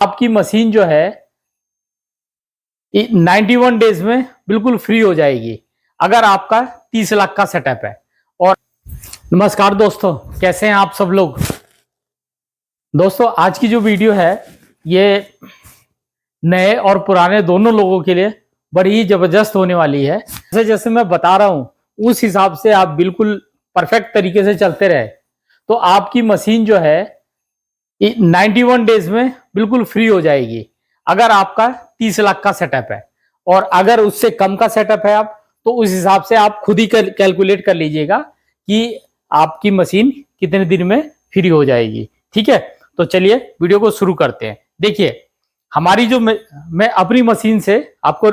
आपकी मशीन जो है 91 डेज में बिल्कुल फ्री हो जाएगी अगर आपका 30 लाख का सेटअप है। और नमस्कार दोस्तों, कैसे हैं आप सब लोग। दोस्तों आज की जो वीडियो है ये नए और पुराने दोनों लोगों के लिए बड़ी ही जबरदस्त होने वाली है। जैसे जैसे मैं बता रहा हूं उस हिसाब से आप बिल्कुल परफेक्ट तरीके से चलते रहे तो आपकी मशीन जो है 91 डेज में बिल्कुल फ्री हो जाएगी अगर आपका 30 लाख का सेटअप है। और अगर उससे कम का सेटअप है आप तो उस हिसाब से आप खुद ही कैलकुलेट कर लीजिएगा कि आपकी मशीन कितने दिन में फ्री हो जाएगी। ठीक है, तो चलिए वीडियो को शुरू करते हैं। देखिए हमारी जो मैं अपनी मशीन से आपको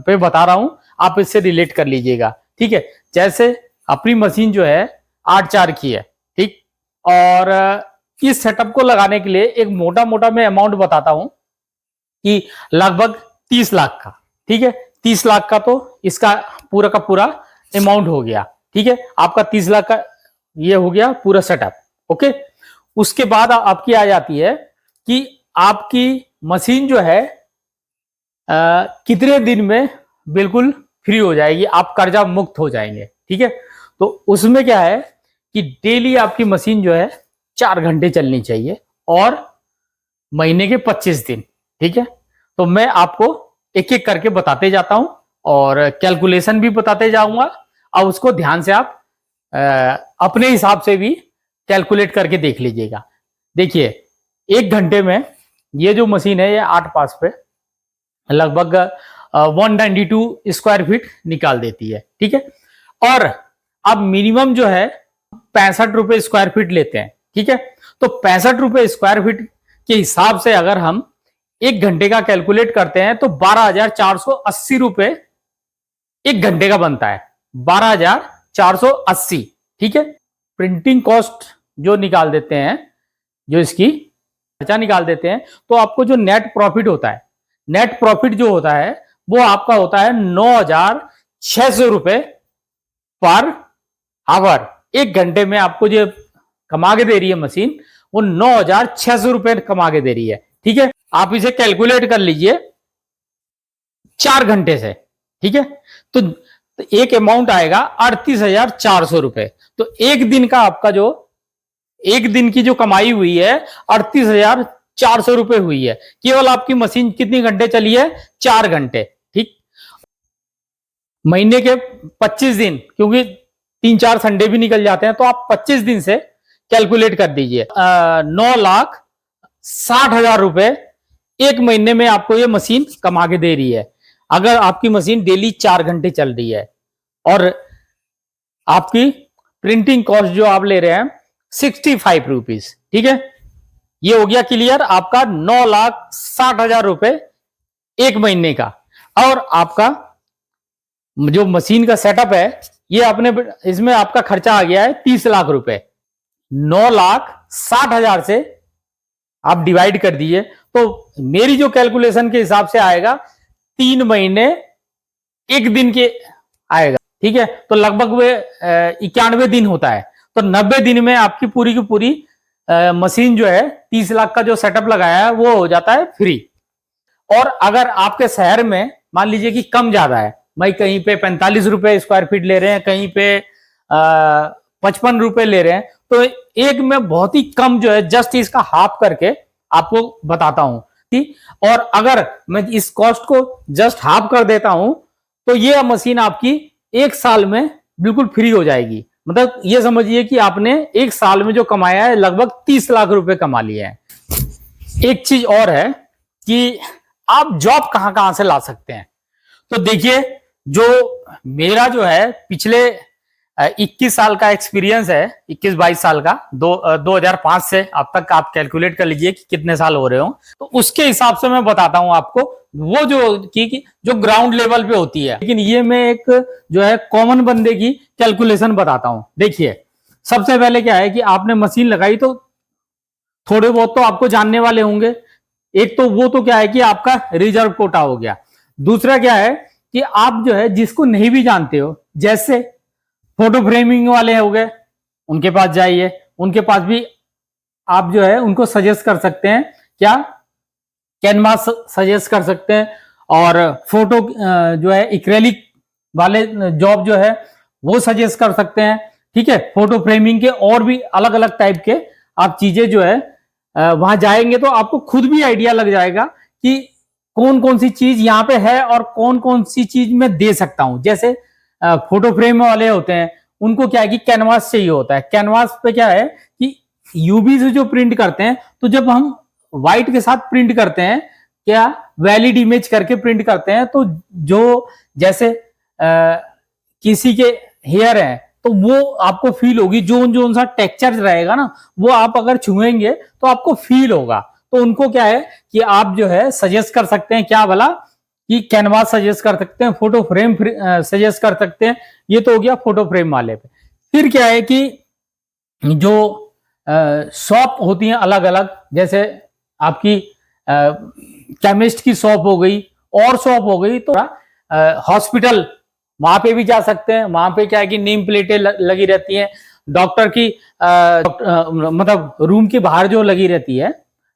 पे बता रहा हूं, आप इससे रिलेट कर लीजिएगा। ठीक है, जैसे अपनी मशीन जो है 8/4 की है, ठीक, और इस सेटअप को लगाने के लिए एक मोटा मोटा मैं अमाउंट बताता हूं कि लगभग 30 लाख का। ठीक है, 30 लाख का तो इसका पूरा का पूरा अमाउंट हो गया। ठीक है, आपका 30 लाख का ये हो गया पूरा सेटअप। ओके, उसके बाद आपकी आ जाती है कि आपकी मशीन जो है कितने दिन में बिल्कुल फ्री हो जाएगी, आप कर्जा मुक्त हो जाएंगे। ठीक है, तो उसमें क्या है कि डेली आपकी मशीन जो है 4 घंटे चलनी चाहिए और महीने के 25 दिन। ठीक है, तो मैं आपको एक एक करके बताते जाता हूं और कैलकुलेशन भी बताते जाऊंगा और उसको ध्यान से आप अपने हिसाब से भी कैलकुलेट करके देख लीजिएगा। देखिए 1 घंटे में ये जो मशीन है ये 8 पास पे लगभग 192 स्क्वायर फीट निकाल देती है। ठीक है, और अब मिनिमम जो है 65 रुपए स्क्वायर फीट लेते हैं। ठीक है, तो 65 रुपए स्क्वायर फीट के हिसाब से अगर हम 1 घंटे का कैलकुलेट करते हैं तो 12,480 रुपए 1 घंटे का बनता है, 12,480। ठीक है, प्रिंटिंग कॉस्ट जो निकाल देते हैं, जो इसकी खर्चा निकाल देते हैं, तो आपको जो नेट प्रॉफिट होता है, नेट प्रॉफिट जो होता है वो आपका होता है 9,600 रुपए पर आवर। 1 घंटे में आपको जो कमा के दे रही है मशीन वो 9,600 रुपए कमा के दे रही है। ठीक है, आप इसे कैलकुलेट कर लीजिए 4 घंटे से। ठीक है, तो एक अमाउंट आएगा 38,400 रुपए। तो एक दिन का आपका जो एक दिन की जो कमाई हुई है 38,400 रुपए हुई है। केवल आपकी मशीन कितनी घंटे चली है? 4 घंटे। ठीक, महीने के 25 दिन, क्योंकि 3-4 संडे भी निकल जाते हैं, तो आप 25 दिन से कैलकुलेट कर दीजिए। 9,60,000 रुपए एक महीने में आपको ये मशीन कमा के दे रही है अगर आपकी मशीन डेली 4 घंटे चल रही है। और आपकी प्रिंटिंग कॉस्ट जो आप ले रहे हैं 65 रुपीज। ठीक है, ये हो गया क्लियर, आपका 9,60,000 रुपए एक महीने का। और आपका जो मशीन का सेटअप है ये अपने इसमें आपका खर्चा आ गया है 30 लाख रुपए। 9,60,000 से आप डिवाइड कर दीजिए तो मेरी जो कैलकुलेशन के हिसाब से आएगा 3 महीने 1 दिन के आएगा। ठीक है, तो लगभग वे 91 दिन होता है। तो 90 दिन में आपकी पूरी की पूरी मशीन जो है 30 लाख का जो सेटअप लगाया है वो हो जाता है फ्री। और अगर आपके शहर में मान लीजिए कि कम ज्यादा है, भाई कहीं पे 45 रुपए स्क्वायर फीट ले रहे हैं, कहीं पे 55 रुपए ले रहे हैं, तो एक में बहुत ही कम जो है जस्ट इसका हाफ करके आपको बताता हूं। ठीक, और अगर मैं इस कॉस्ट को जस्ट हाफ कर देता हूं तो ये मशीन आपकी 1 साल में बिल्कुल फ्री हो जाएगी। मतलब ये समझिए कि आपने 1 साल में जो कमाया है लगभग 30 लाख रुपए कमा लिए हैं। एक चीज और है कि आप जॉब कहां कहां से ला सकते हैं। तो देखिए जो मेरा जो है पिछले 21 साल का एक्सपीरियंस है, 21-22 साल का, 2005 से अब तक आप कैलकुलेट कर लीजिए कि कितने साल हो रहे हो, तो उसके हिसाब से मैं बताता हूं आपको वो जो ग्राउंड लेवल पे होती है। लेकिन ये मैं एक जो है कॉमन बंदे की कैलकुलेशन बताता हूं। देखिए सबसे पहले क्या है कि आपने मशीन लगाई तो थोड़े बहुत तो आपको जानने वाले होंगे। एक तो वो तो क्या है कि आपका रिजर्व कोटा हो गया। दूसरा क्या है कि आप जो है जिसको नहीं भी जानते हो, जैसे फोटो फ्रेमिंग वाले हो गए, उनके पास जाइए, उनके पास भी आप जो है उनको सजेस्ट कर सकते हैं क्या कैनवास सजेस्ट कर सकते हैं, और फोटो जो है एक्रेलिक वाले जॉब जो है वो सजेस्ट कर सकते हैं। ठीक है, फोटो फ्रेमिंग के और भी अलग अलग टाइप के आप चीजें जो है वहां जाएंगे तो आपको खुद भी आइडिया लग जाएगा कि कौन कौन सी चीज यहाँ पे है और कौन कौन सी चीज मैं दे सकता हूं। जैसे फोटो फ्रेम वाले होते हैं, उनको क्या है कि कैनवास चाहिए होता है। कैनवास पे क्या है कि यूवी से जो प्रिंट करते हैं, तो जब हम व्हाइट के साथ प्रिंट करते हैं, क्या वैलिड इमेज करके प्रिंट करते हैं, तो जो जैसे किसी के हेयर है तो वो आपको फील होगी, जोन जोन सा टेक्सचर रहेगा ना, वो आप अगर छुएंगे तो आपको फील होगा। तो उनको क्या है कि आप जो है सजेस्ट कर सकते हैं, क्या भला कि कैनवास सजेस्ट कर सकते हैं, फोटो फ्रेम सजेस्ट कर सकते हैं। ये तो हो गया फोटो फ्रेम वाले पे। फिर क्या है कि जो शॉप होती हैं अलग अलग, जैसे आपकी केमिस्ट की शॉप हो गई और शॉप हो गई, तो हॉस्पिटल वहां पे भी जा सकते हैं। वहां पे क्या है कि नेम प्लेटें लगी रहती हैं, डॉक्टर की मतलब रूम के बाहर जो लगी रहती है,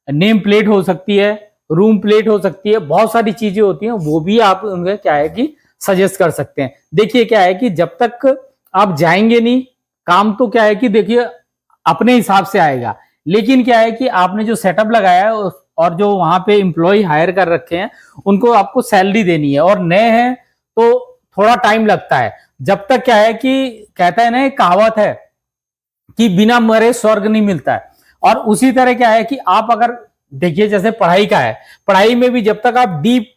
नेम प्लेट हो सकती है, रूम प्लेट हो सकती है, बहुत सारी चीजें होती हैं, वो भी आप उनके क्या है कि सजेस्ट कर सकते हैं। देखिए क्या है कि जब तक आप जाएंगे नहीं, काम तो क्या है कि देखिए अपने हिसाब से आएगा, लेकिन क्या है कि आपने जो सेटअप लगाया है और जो वहां पे एम्प्लॉय हायर कर रखे हैं, उनको आपको सैलरी देनी है, और नए हैं तो थोड़ा टाइम लगता है। जब तक क्या है कि कहता है ना, एक कहावत है कि बिना मरे स्वर्ग नहीं मिलता है। और उसी तरह क्या है कि आप अगर देखिए जैसे पढ़ाई का है, पढ़ाई में भी जब तक आप डीप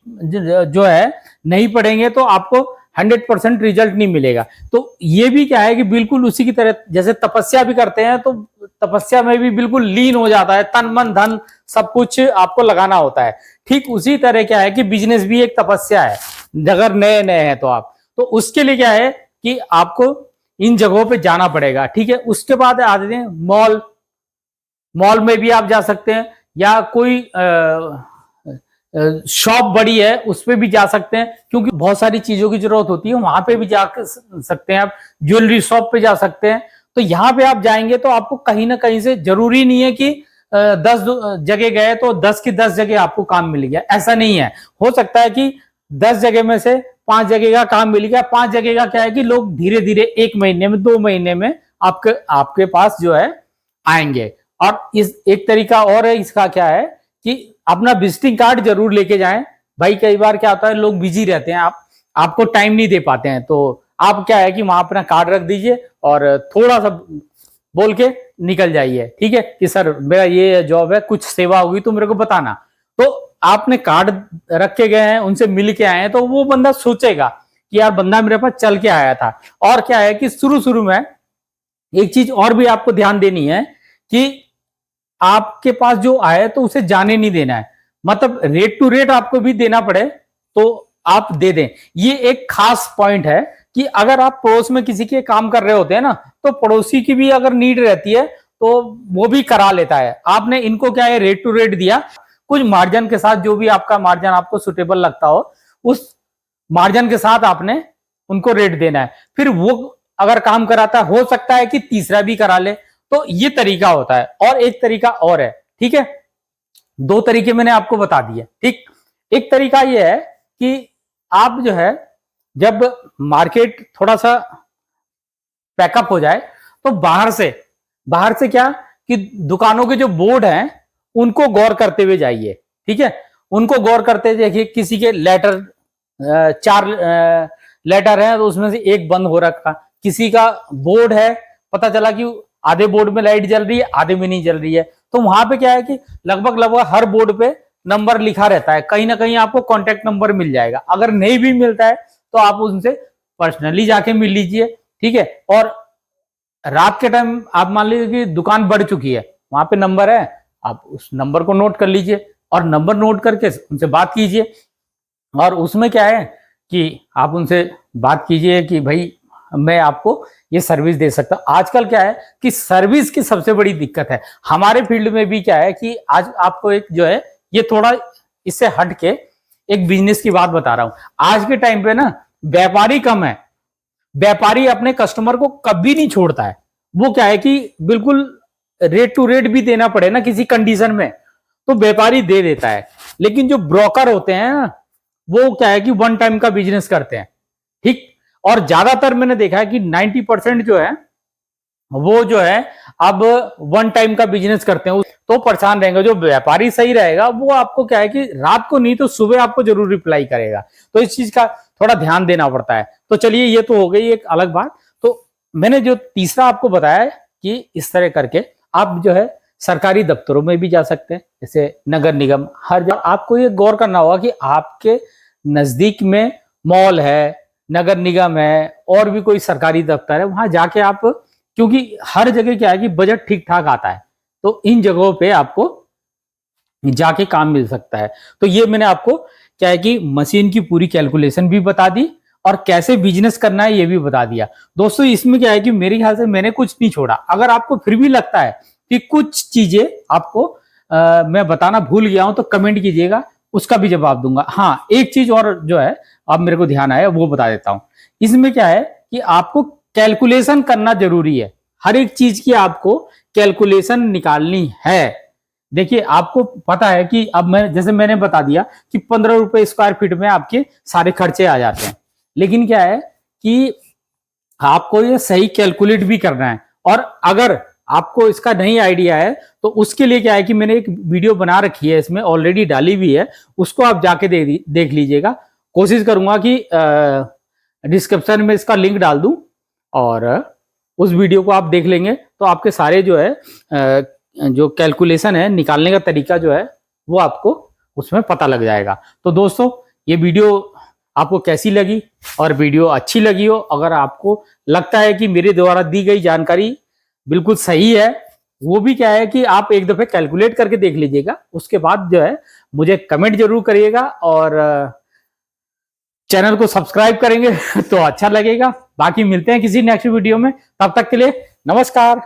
जो है नहीं पढ़ेंगे तो आपको 100% रिजल्ट नहीं मिलेगा। तो ये भी क्या है कि बिल्कुल उसी की तरह, जैसे तपस्या भी करते हैं तो तपस्या में भी बिल्कुल लीन हो जाता है, तन मन धन सब कुछ आपको लगाना होता है। ठीक उसी तरह क्या है कि बिजनेस भी एक तपस्या है, अगर नए नए हैं तो आप, तो उसके लिए क्या है कि आपको इन जगहों पे जाना पड़ेगा। ठीक है, उसके बाद आ जाते हैं मॉल। मॉल में भी आप जा सकते हैं, या कोई शॉप बड़ी है उस पे भी जा सकते हैं, क्योंकि बहुत सारी चीजों की जरूरत होती है, वहां पे भी जा सकते हैं आप। ज्वेलरी शॉप पे जा सकते हैं। तो यहाँ पे आप जाएंगे तो आपको कहीं ना कहीं से, जरूरी नहीं है कि 10 जगह गए तो 10 की 10 जगह आपको काम मिल गया, ऐसा नहीं है। हो सकता है कि 10 जगह में से 5 जगह का काम मिल गया, 5 जगह का क्या है कि लोग धीरे धीरे 1 महीने में 2 महीने में आपके पास जो है आएंगे। और इस एक तरीका और है इसका, क्या है कि अपना विजिटिंग कार्ड जरूर लेके जाएं। भाई कई बार क्या होता है, लोग बिजी रहते हैं, आपको टाइम नहीं दे पाते हैं, तो आप क्या है कि वहां अपना कार्ड रख दीजिए और थोड़ा सा बोल के निकल जाइए। ठीक है कि सर मेरा ये जॉब है, कुछ सेवा होगी तो मेरे को बताना। तो आपने कार्ड रख के गए हैं, उनसे मिल के आए हैं, तो वो बंदा सोचेगा कि यार बंदा मेरे पास चल के आया था। और क्या है कि शुरू शुरू में एक चीज और भी आपको ध्यान देनी है कि आपके पास जो आए तो उसे जाने नहीं देना है, मतलब रेट टू रेट आपको भी देना पड़े तो आप दे दें। ये एक खास पॉइंट है कि अगर आप पड़ोस में किसी के काम कर रहे होते हैं ना, तो पड़ोसी की भी अगर नीड रहती है तो वो भी करा लेता है। आपने इनको क्या है रेट टू रेट दिया, कुछ मार्जिन के साथ, जो भी आपका मार्जिन आपको सुटेबल लगता हो उस मार्जिन के साथ आपने उनको रेट देना है। फिर वो अगर काम कराता है, हो सकता है कि तीसरा भी करा ले। तो ये तरीका होता है। और एक तरीका और है, ठीक है, 2 तरीके मैंने आपको बता दिए। ठीक, एक तरीका ये है कि आप जो है जब मार्केट थोड़ा सा पैकअप हो जाए तो बाहर से क्या कि दुकानों के जो बोर्ड हैं उनको गौर करते हुए जाइए। ठीक है, उनको गौर करते देखिए, किसी के लेटर 4 लेटर है तो उसमें से एक बंद हो रखा, किसी का बोर्ड है, पता चला कि आधे बोर्ड में लाइट जल रही है, आधे में नहीं जल रही है। तो वहां पे क्या है कि लगभग हर बोर्ड पे नंबर लिखा रहता है, कहीं ना कहीं आपको कॉन्टेक्ट नंबर मिल जाएगा। अगर नहीं भी मिलता है तो आप उनसे पर्सनली जाके मिल लीजिए। ठीक है, और रात के टाइम आप मान लीजिए कि दुकान बढ़ चुकी है, वहां पे नंबर है, आप उस नंबर को नोट कर लीजिए और नंबर नोट करके उनसे बात कीजिए। और उसमें क्या है कि आप उनसे बात कीजिए कि भाई मैं आपको ये सर्विस दे सकता हूं। आजकल क्या है कि सर्विस की सबसे बड़ी दिक्कत है हमारे फील्ड में भी। क्या है कि आज आपको एक जो है, ये थोड़ा इससे हट के एक बिजनेस की बात बता रहा हूं। आज के टाइम पे ना व्यापारी कम है, व्यापारी अपने कस्टमर को कभी नहीं छोड़ता है। वो क्या है कि बिल्कुल रेट टू रेट भी देना पड़े ना किसी कंडीशन में, तो व्यापारी दे देता है। लेकिन जो ब्रोकर होते हैं ना, वो क्या है कि वन टाइम का बिजनेस करते हैं, ठीक। और ज्यादातर मैंने देखा है कि 90% जो है वो जो है अब वन टाइम का बिजनेस करते हैं, तो परेशान रहेंगे। जो व्यापारी सही रहेगा वो आपको क्या है कि रात को नहीं तो सुबह आपको जरूर रिप्लाई करेगा, तो इस चीज का थोड़ा ध्यान देना पड़ता है। तो चलिए, ये तो हो गई एक अलग बात। तो मैंने जो तीसरा आपको बताया है कि इस तरह करके आप जो है सरकारी दफ्तरों में भी जा सकते हैं, जैसे नगर निगम, हर जगह आपको ये गौर करना होगा कि आपके नजदीक में मॉल है, नगर निगम है, और भी कोई सरकारी दफ्तर है, वहां जाके आप, क्योंकि हर जगह क्या है कि बजट ठीक ठाक आता है, तो इन जगहों पे आपको जाके काम मिल सकता है। तो ये मैंने आपको क्या है कि मशीन की पूरी कैलकुलेशन भी बता दी और कैसे बिजनेस करना है ये भी बता दिया। दोस्तों, इसमें क्या है कि मेरे ख्याल से मैंने कुछ नहीं छोड़ा। अगर आपको फिर भी लगता है कि कुछ चीजें आपको मैं बताना भूल गया हूं तो कमेंट कीजिएगा, उसका भी जवाब दूंगा। हाँ, एक चीज और जो है अब मेरे को ध्यान आया वो बता देता हूं। इसमें क्या है कि आपको कैलकुलेशन करना जरूरी है, हर एक चीज की आपको कैलकुलेशन निकालनी है। देखिए, आपको पता है कि अब मैं जैसे मैंने बता दिया कि 15 रुपए स्क्वायर फीट में आपके सारे खर्चे आ जाते हैं, लेकिन क्या है कि आपको ये सही कैलकुलेट भी करना है। और अगर आपको इसका नहीं आइडिया है तो उसके लिए क्या है कि मैंने एक वीडियो बना रखी है, इसमें ऑलरेडी डाली हुई है, उसको आप जाके देख लीजिएगा। कोशिश करूंगा कि डिस्क्रिप्शन में इसका लिंक डाल दूं, और उस वीडियो को आप देख लेंगे तो आपके सारे जो है जो कैलकुलेशन है, निकालने का तरीका जो है वो आपको उसमें पता लग जाएगा। तो दोस्तों, ये वीडियो आपको कैसी लगी, और वीडियो अच्छी लगी हो, अगर आपको लगता है कि मेरे द्वारा दी गई जानकारी बिल्कुल सही है, वो भी क्या है कि आप एक दफे कैलकुलेट करके देख लीजिएगा, उसके बाद जो है मुझे कमेंट जरूर करिएगा, और चैनल को सब्सक्राइब करेंगे तो अच्छा लगेगा। बाकी मिलते हैं किसी नेक्स्ट वीडियो में, तब तक के लिए नमस्कार।